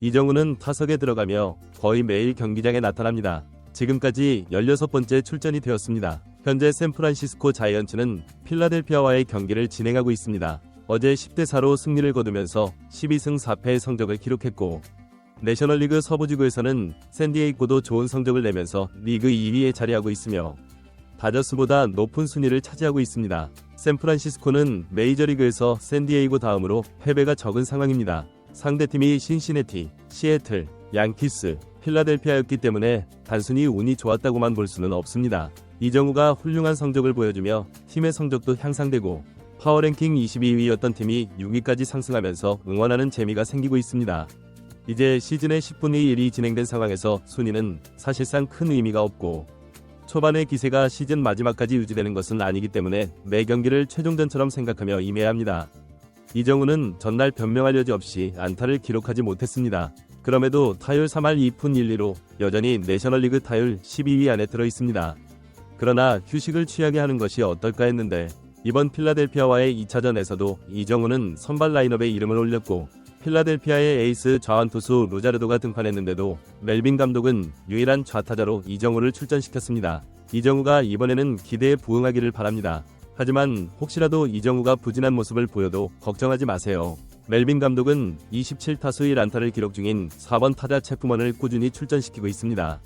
이정우는 타석에 들어가며 거의 매일 경기장에 나타납니다. 지금까지 16번째 출전이 되었습니다. 현재 샌프란시스코 자이언츠는 필라델피아와의 경기를 진행하고 있습니다. 어제 10대4로 승리를 거두면서 12승 4패의 성적을 기록했고, 내셔널리그 서부지구에서는 샌디에이고도 좋은 성적을 내면서 리그 2위에 자리하고 있으며 다저스보다 높은 순위를 차지하고 있습니다. 샌프란시스코는 메이저리그에서 샌디에이고 다음으로 패배가 적은 상황입니다. 상대팀이 신시내티, 시애틀, 양키스, 필라델피아였기 때문에 단순히 운이 좋았다고만 볼 수는 없습니다. 이정우가 훌륭한 성적을 보여주며 팀의 성적도 향상되고 파워랭킹 22위였던 팀이 6위까지 상승하면서 응원하는 재미가 생기고 있습니다. 이제 시즌의 10분의 1이 진행된 상황에서 순위는 사실상 큰 의미가 없고 초반의 기세가 시즌 마지막까지 유지되는 것은 아니기 때문에 매 경기를 최종전처럼 생각하며 임해야 합니다. 이정우는 전날 변명할 여지 없이 안타를 기록하지 못했습니다. 그럼에도 타율 3할 2푼 1리로 여전히 내셔널리그 타율 12위 안에 들어있습니다. 그러나 휴식을 취하게 하는 것이 어떨까 했는데 이번 필라델피아와의 2차전에서도 이정우는 선발 라인업에 이름을 올렸고 필라델피아의 에이스 좌완투수 루자르도가 등판했는데도 멜빈 감독은 유일한 좌타자로 이정우를 출전시켰습니다. 이정우가 이번에는 기대에 부응하기를 바랍니다. 하지만 혹시라도 이정우가 부진한 모습을 보여도 걱정하지 마세요. 멜빈 감독은 27타수 1안타를 기록 중인 4번 타자 체프먼을 꾸준히 출전시키고 있습니다.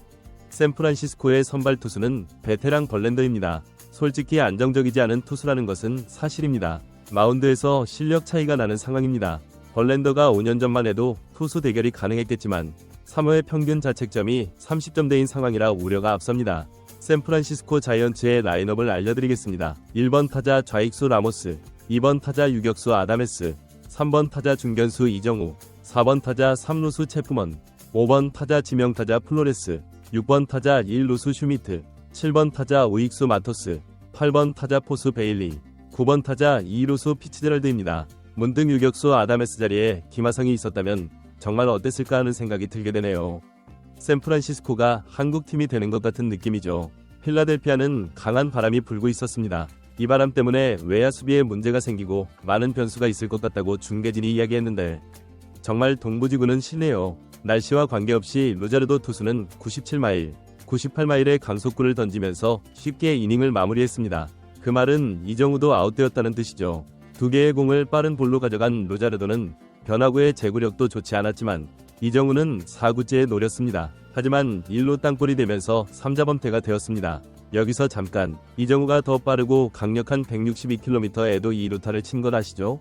샌프란시스코의 선발 투수는 베테랑 벌랜더입니다. 솔직히 안정적이지 않은 투수라는 것은 사실입니다. 마운드에서 실력 차이가 나는 상황입니다. 벌랜더가 5년 전만 해도 투수 대결이 가능했겠지만 3회 평균 자책점이 30점대인 상황이라 우려가 앞섭니다. 샌프란시스코 자이언츠의 라인업을 알려드리겠습니다. 1번 타자 좌익수 라모스, 2번 타자 유격수 아다메스, 3번 타자 중견수 이정우, 4번 타자 3루수 체프먼, 5번 타자 지명타자 플로레스, 6번 타자 1루수 슈미트, 7번 타자 우익수 마토스, 8번 타자 포수 베일리, 9번 타자 2루수 피츠제럴드입니다. 문득 유격수 아다메스 자리에 김하성이 있었다면 정말 어땠을까 하는 생각이 들게 되네요. 샌프란시스코가 한국팀이 되는 것 같은 느낌이죠. 필라델피아는 강한 바람이 불고 있었습니다. 이 바람 때문에 외야 수비에 문제가 생기고 많은 변수가 있을 것 같다고 중계진이 이야기했는데 정말 동부지구는 실내요. 날씨와 관계없이 루자르도 투수는 97마일, 98마일의 강속구를 던지면서 쉽게 이닝을 마무리했습니다. 그 말은 이정우도 아웃되었다는 뜻이죠. 두 개의 공을 빠른 볼로 가져간 루자르도는 변화구의 제구력도 좋지 않았지만 이정우는 4구째에 노렸습니다. 하지만 1루 땅볼이 되면서 3자범퇴가 되었습니다. 여기서 잠깐, 이정우가 더 빠르고 강력한 162km에도 2루타를 친 건 아시죠?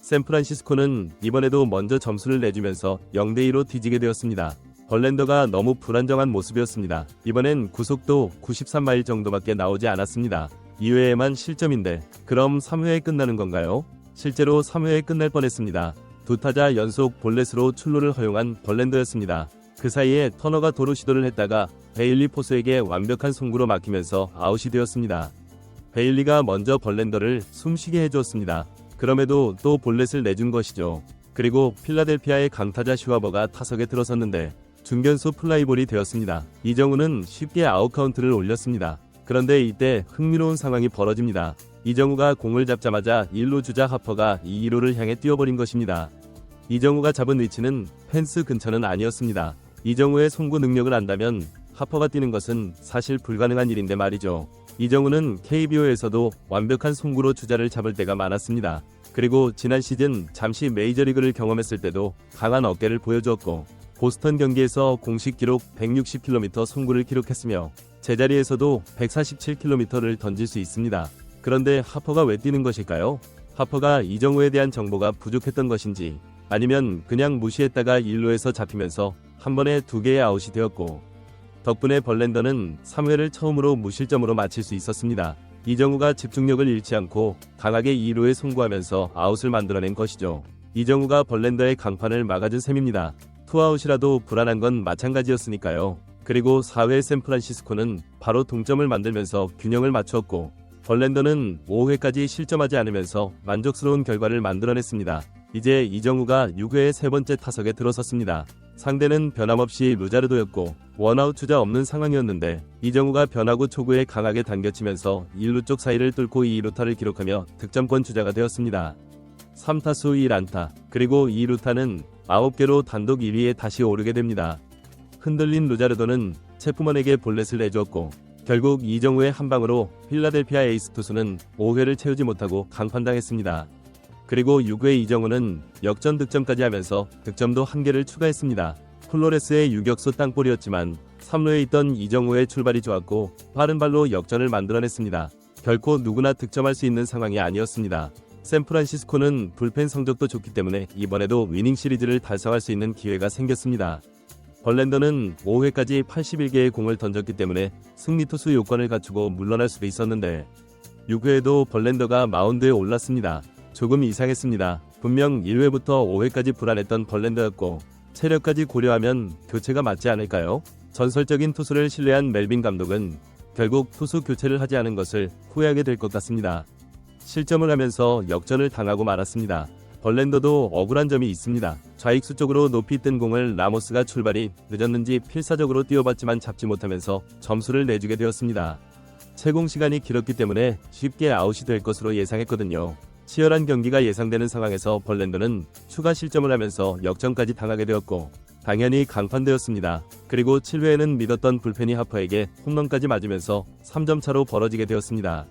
샌프란시스코는 이번에도 먼저 점수를 내주면서 0대2로 뒤지게 되었습니다. 벌랜더가 너무 불안정한 모습이었습니다. 이번엔 구속도 93마일 정도밖에 나오지 않았습니다. 2회에만 실점인데 그럼 3회에 끝나는 건가요? 실제로 3회에 끝날 뻔했습니다. 두 타자 연속 볼넷으로 출루를 허용한 벌랜더였습니다. 그 사이에 터너가 도루 시도를 했다가 베일리 포수에게 완벽한 송구로 막히면서 아웃이 되었습니다. 베일리가 먼저 벌랜더를 숨쉬게 해주었습니다. 그럼에도 또 볼넷을 내준 것이죠. 그리고 필라델피아의 강타자 슈와버가 타석에 들어섰는데 중견수 플라이볼이 되었습니다. 이정우는 쉽게 아웃카운트를 올렸습니다. 그런데 이때 흥미로운 상황이 벌어집니다. 이정우가 공을 잡자마자 1루 주자 하퍼가 2루를 향해 뛰어버린 것입니다. 이정우가 잡은 위치는 펜스 근처는 아니었습니다. 이정우의 송구 능력을 안다면 하퍼가 뛰는 것은 사실 불가능한 일인데 말이죠. 이정우는 KBO에서도 완벽한 송구로 주자를 잡을 때가 많았습니다. 그리고 지난 시즌 잠시 메이저리그를 경험했을 때도 강한 어깨를 보여주었고 보스턴 경기에서 공식 기록 160km 송구를 기록했으며 제자리에서도 147km를 던질 수 있습니다. 그런데 하퍼가 왜 뛰는 것일까요? 하퍼가 이정우에 대한 정보가 부족했던 것인지 아니면 그냥 무시했다가 1루에서 잡히면서 한 번에 2개의 아웃이 되었고 덕분에 벌랜더는 3회를 처음으로 무실점으로 마칠 수 있었습니다. 이정우가 집중력을 잃지 않고 강하게 2루에 송구하면서 아웃을 만들어낸 것이죠. 이정우가 벌랜더의 강판을 막아준 셈입니다. 투아웃이라도 불안한 건 마찬가지였으니까요. 그리고 4회 샌프란시스코는 바로 동점을 만들면서 균형을 맞추었고 벌랜더는 5회까지 실점하지 않으면서 만족스러운 결과를 만들어냈습니다. 이제 이정우가 6회의 세 번째 타석에 들어섰습니다. 상대는 변함없이 루자르도였고 원아웃 주자 없는 상황이었는데 이정우가 변화구 초구에 강하게 당겨치면서 1루 쪽 사이를 뚫고 2루타를 기록하며 득점권 주자가 되었습니다. 3타수 1안타, 그리고 2루타는 9개로 단독 1위에 다시 오르게 됩니다. 흔들린 루자르도는 체프먼에게 볼넷을 내주었고 결국 이정우의 한방으로 필라델피아 에이스 투수는 5회를 채우지 못하고 강판당했습니다. 그리고 6회 이정우는 역전 득점까지 하면서 득점도 1개를 추가했습니다. 플로레스의 유격수 땅볼이었지만 3루에 있던 이정우의 출발이 좋았고 빠른 발로 역전을 만들어냈습니다. 결코 누구나 득점할 수 있는 상황이 아니었습니다. 샌프란시스코는 불펜 성적도 좋기 때문에 이번에도 위닝 시리즈를 달성할 수 있는 기회가 생겼습니다. 벌랜더는 5회까지 81개의 공을 던졌기 때문에 승리 투수 요건을 갖추고 물러날 수도 있었는데 6회에도 벌랜더가 마운드에 올랐습니다. 조금 이상했습니다. 분명 1회부터 5회까지 불안했던 벌랜더였고 체력까지 고려하면 교체가 맞지 않을까요? 전설적인 투수를 신뢰한 멜빈 감독은 결국 투수 교체를 하지 않은 것을 후회하게 될 것 같습니다. 실점을 하면서 역전을 당하고 말았습니다. 벌랜더도 억울한 점이 있습니다. 좌익수 쪽으로 높이 뜬 공을 라모스가 출발이 늦었는지 필사적으로 뛰어봤지만 잡지 못하면서 점수를 내주게 되었습니다. 채공 시간이 길었기 때문에 쉽게 아웃이 될 것으로 예상했거든요. 치열한 경기가 예상되는 상황에서 벌랜더는 추가 실점을 하면서 역전까지 당하게 되었고 당연히 강판되었습니다. 그리고 7회에는 믿었던 불펜이 하퍼에게 홈런까지 맞으면서 3점 차로 벌어지게 되었습니다.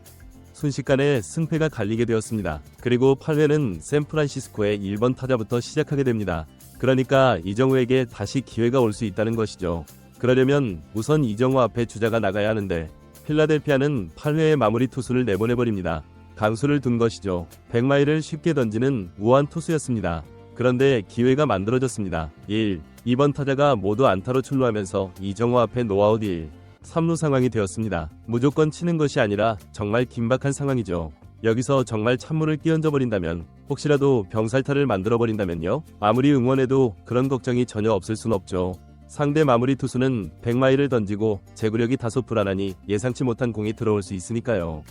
순식간에 승패가 갈리게 되었습니다. 그리고 8회는 샌프란시스코의 1번 타자부터 시작하게 됩니다. 그러니까 이정우에게 다시 기회가 올 수 있다는 것이죠. 그러려면 우선 이정우 앞에 주자가 나가야 하는데 필라델피아는 8회에 마무리 투수를 내보내버립니다. 강수를 둔 것이죠. 100마일을 쉽게 던지는 우한 투수였습니다. 그런데 기회가 만들어졌습니다. 1, 2번 타자가 모두 안타로 출루하면서 이정우 앞에 노아웃 1, 3루 상황이 되었습니다. 무조건 치는 것이 아니라 정말 긴박한 상황이죠. 여기서 정말 찬물을 끼얹어 버린다면, 혹시라도 병살타를 만들어 버린다면요? 아무리 응원해도 그런 걱정이 전혀 없을 순 없죠. 상대 마무리 투수는 100마일을 던지고 제구력이 다소 불안하니 예상치 못한 공이 들어올 수 있으니까요.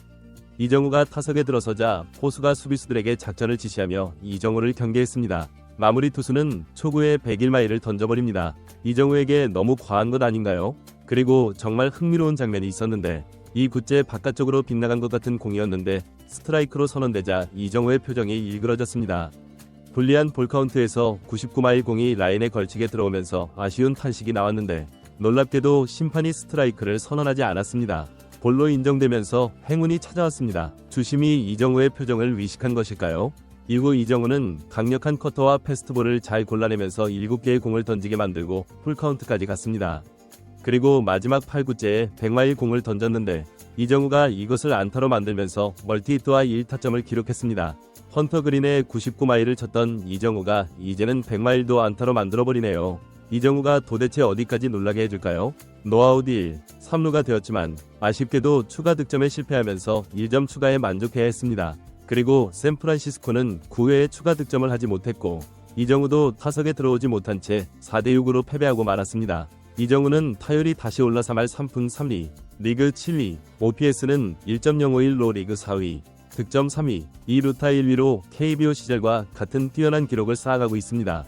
이정우가 타석에 들어서자 포수가 수비수들에게 작전을 지시하며 이정우를 경계했습니다. 마무리 투수는 초구에 101마일을 던져버립니다. 이정우에게 너무 과한 것 아닌가요? 그리고 정말 흥미로운 장면이 있었는데 이 굿제 바깥쪽으로 빗나간 것 같은 공이었는데 스트라이크로 선언되자 이정우의 표정이 일그러졌습니다. 불리한 볼카운트에서 99마일 공이 라인에 걸치게 들어오면서 아쉬운 탄식이 나왔는데 놀랍게도 심판이 스트라이크를 선언하지 않았습니다. 볼로 인정되면서 행운이 찾아왔습니다. 주심이 이정우의 표정을 위식한 것일까요? 이후 이정우는 강력한 커터와 패스트볼을 잘 골라내면서 7개의 공을 던지게 만들고 풀카운트까지 갔습니다. 그리고 마지막 8구째에 100마일 공을 던졌는데 이정우가 이것을 안타로 만들면서 멀티히트와 1타점을 기록했습니다. 헌터 그린에 99마일을 쳤던 이정우가 이제는 100마일도 안타로 만들어버리네요. 이정우가 도대체 어디까지 놀라게 해줄까요? 노아웃 1, 3루가 되었지만 아쉽게도 추가 득점에 실패하면서 1점 추가에 만족해야 했습니다. 그리고 샌프란시스코는 9회에 추가 득점을 하지 못했고 이정우도 타석에 들어오지 못한 채 4대6으로 패배하고 말았습니다. 이정우는 타율이 다시 올라 3할 3푼 3리, 리그 7위, OPS는 1.051로 리그 4위, 득점 3위, 2루타 1위로 KBO 시절과 같은 뛰어난 기록을 쌓아가고 있습니다.